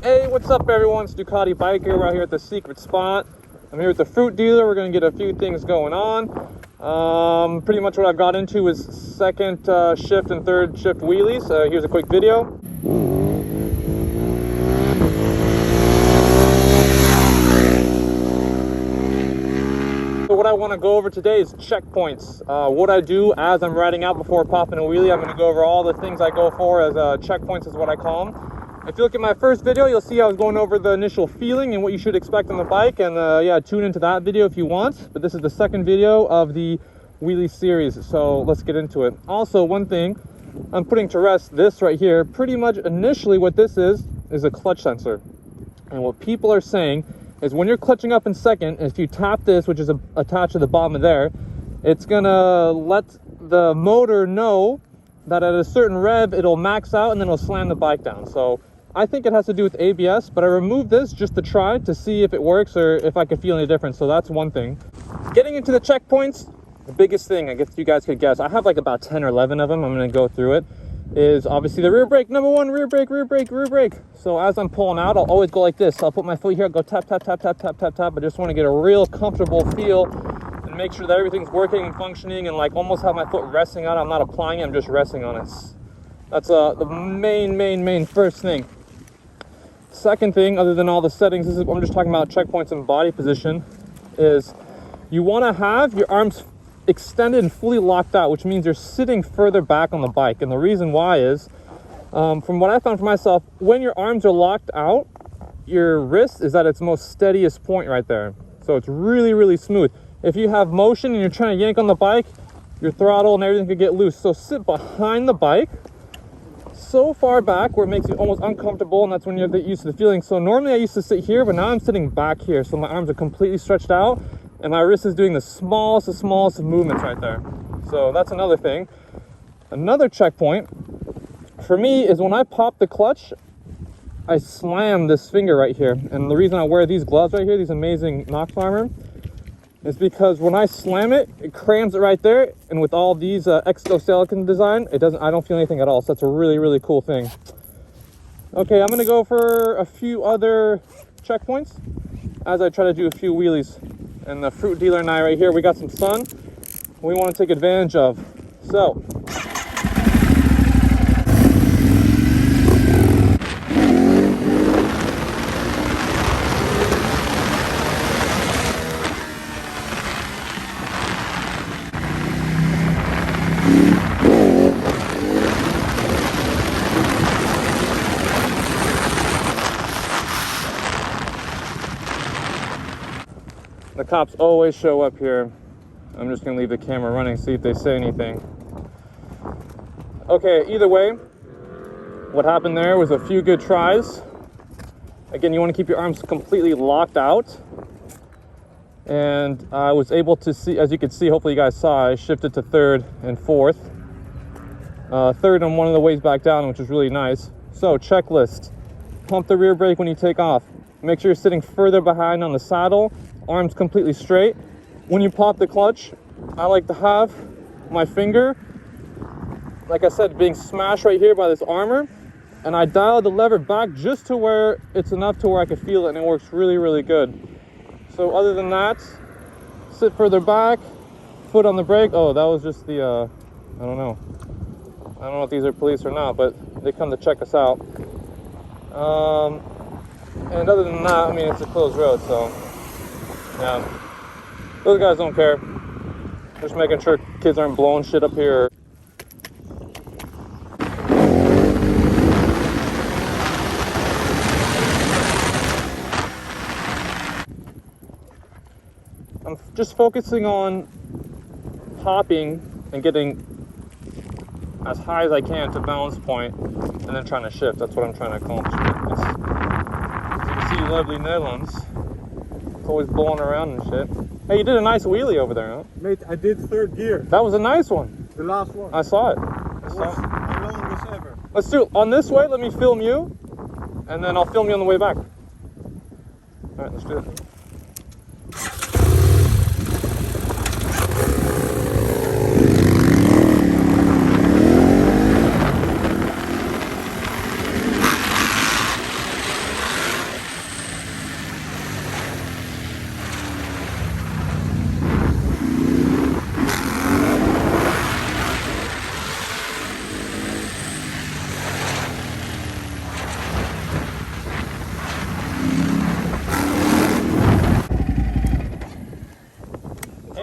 Hey, what's up everyone? It's Ducati Biker. We're out here at the secret spot. I'm here with the fruit dealer. We're going to get a few things going on. Pretty much what I've got into is second shift and third shift wheelies. Here's a quick video. So what I want to go over today is checkpoints. What I do as I'm riding out before popping a wheelie. I'm going to go over all the things I go for as checkpoints is what I call them. If you look at my first video, you'll see I was going over the initial feeling and what you should expect on the bike, and yeah, tune into that video if you want. But this is the second video of the wheelie series, so let's get into it. Also, one thing I'm putting to rest, this right here, pretty much initially what this is a clutch sensor. And what people are saying is when you're clutching up in second, if you tap this, which is attached to the bottom of there, it's gonna let the motor know that at a certain rev it'll max out and then it'll slam the bike down. So I think it has to do with ABS, but I removed this just to try to see if it works or if I could feel any difference. So that's one thing. Getting into the checkpoints, the biggest thing I guess you guys could guess, I have like about 10 or 11 of them. I'm going to go through it. Is obviously the rear brake. Number one, rear brake, rear brake, rear brake. So as I'm pulling out, I'll always go like this. So I'll put my foot here, I'll go tap, tap, tap, tap, tap, tap, tap. I just want to get a real comfortable feel and make sure that everything's working and functioning, and like almost have my foot resting on it. I'm not applying it, I'm just resting on it. That's the main first thing. Second thing, other than all the settings, this is I'm just talking about checkpoints and body position, is you want to have your arms extended and fully locked out, which means you're sitting further back on the bike. And the reason why is, from what I found for myself, when your arms are locked out, your wrist is at its most steadiest point right there. So it's really, really smooth. If you have motion and you're trying to yank on the bike, your throttle and everything could get loose. So sit behind the bike, so far back where it makes you almost uncomfortable, and that's when you have to get used to the feeling. So normally I used to sit here, but now I'm sitting back here, so my arms are completely stretched out and my wrist is doing the smallest of movements right there. So that's another thing. Another checkpoint for me is when I pop the clutch, I slam this finger right here. And the reason I wear these gloves right here, these amazing Nox Armor, is because when I slam it, it crams it right there, and with all these exoskeleton design, I don't feel anything at all. So that's a really, really cool thing. Okay, I'm gonna go for a few other checkpoints as I try to do a few wheelies. And the fruit dealer and I right here, we got some sun we want to take advantage of. So the cops always show up here. I'm just gonna leave the camera running, see if they say anything. Okay, either way, what happened there was a few good tries. Again, you want to keep your arms completely locked out. And I was able to see, as you can see, hopefully you guys saw, I shifted to third and fourth. Third on one of the ways back down, which is really nice. So checklist: pump the rear brake when you take off. Make sure you're sitting further behind on the saddle, arms completely straight. When you pop the clutch, I like to have my finger, like I said, being smashed right here by this armor, and I dial the lever back just to where it's enough to where I can feel it, and it works really, really good. So other than that, sit further back, foot on the brake. Oh, that was just the, I don't know if these are police or not, but they come to check us out. And other than that, I mean, it's a closed road, so yeah, those guys don't care. Just making sure kids aren't blowing shit up here. I'm just focusing on popping and getting as high as I can to balance point, and then trying to shift. That's what I'm trying to accomplish. As you can see, lovely Netherlands. It's always blowing around and shit. Hey, you did a nice wheelie over there, huh? Mate, I did third gear. That was a nice one. The last one. I saw it. My longest ever. Let's do it on this way. Let me film you, and then I'll film you on the way back. All right, let's do it.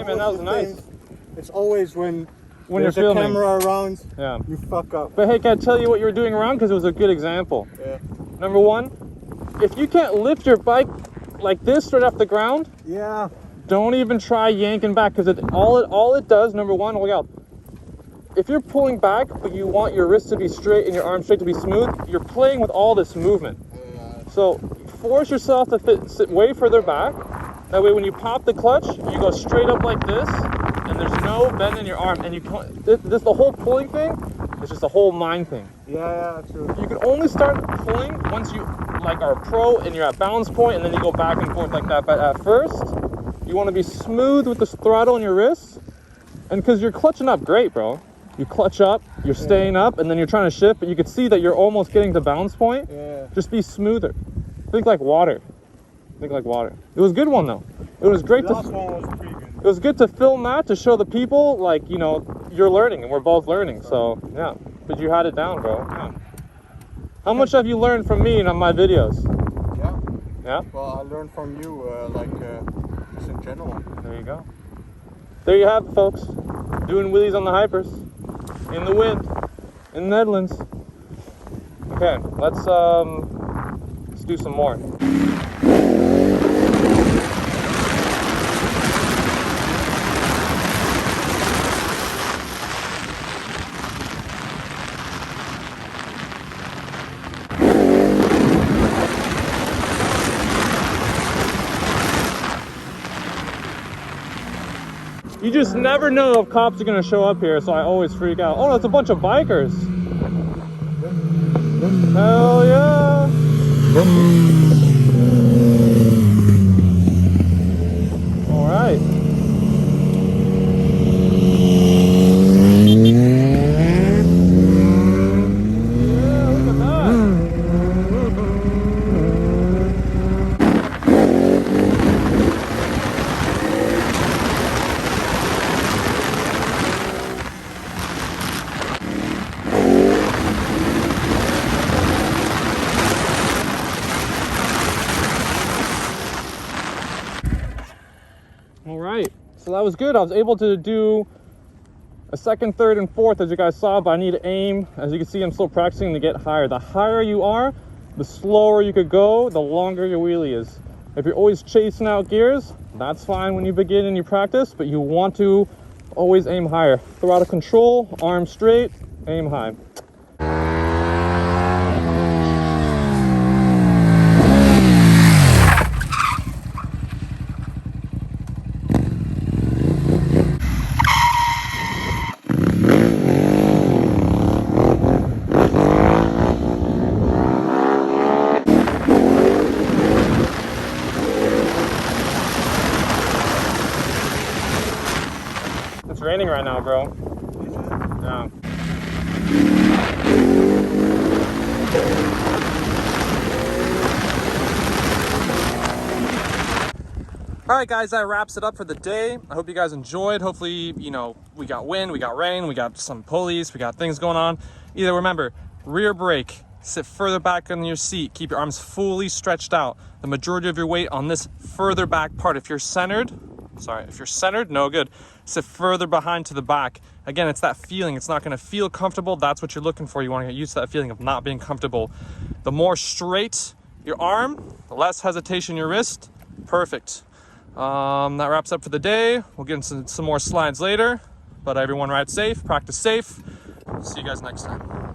man, that was nice. It's always when You're there's a filming. camera around, Yeah. you fuck up. But hey, can I tell you what you were doing wrong? Because it was a good example. Yeah. Number one, if you can't lift your bike like this straight off the ground, Yeah. don't even try yanking back, because all it does, number one, look out. If you're pulling back, but you want your wrist to be straight and your arm straight to be smooth, you're playing with all this movement. So force yourself to sit way further back. That way when you pop the clutch, you go straight up like this, and there's no bend in your arm. And you can't, this the whole pulling thing, it's just a whole mind thing. Yeah, true. You can only start pulling once you like are a pro and you're at balance point, and then you go back and forth like that. But at first, you want to be smooth with the throttle in your wrists, and because you're clutching up great, bro. You clutch up, you're staying up, and then you're trying to shift, but you can see that you're almost getting to balance point. Yeah. Just be smoother. Think like water. Think like water. It was a good one though. It was great The last one was pretty good. It was good to film that, to show the people, like, you know, you're learning and we're both learning. So yeah, but you had it down, bro. Yeah. How much have you learned from me and on my videos? Yeah. Yeah. Well, I learned from you, just in general. There you go. There you have it, folks. Doing wheelies on the hypers, in the wind, in the Netherlands. Okay, let's do some more. You just never know if cops are gonna show up here, so I always freak out. Oh, that's a bunch of bikers. Hell yeah. All right. Yeah, look at that. All right, so that was good. I was able to do a second, third, and fourth, as you guys saw, but I need to aim. As you can see, I'm still practicing to get higher. The higher you are, the slower you could go, the longer your wheelie is. If you're always chasing out gears, that's fine when you begin and you practice, but you want to always aim higher. Throttle control, arm straight, aim high. It's raining right now, bro. Yeah. All right, guys, that wraps it up for the day. I hope you guys enjoyed. Hopefully, you know, we got wind, we got rain, we got some pulleys, we got things going on. Either remember, rear brake, sit further back on your seat, keep your arms fully stretched out. The majority of your weight on this further back part. If you're centered, no good. Sit further behind to the back. Again, it's that feeling. It's not gonna feel comfortable. That's what you're looking for. You wanna get used to that feeling of not being comfortable. The more straight your arm, the less hesitation your wrist. Perfect. That wraps up for the day. We'll get into some more slides later, but everyone ride safe, practice safe. See you guys next time.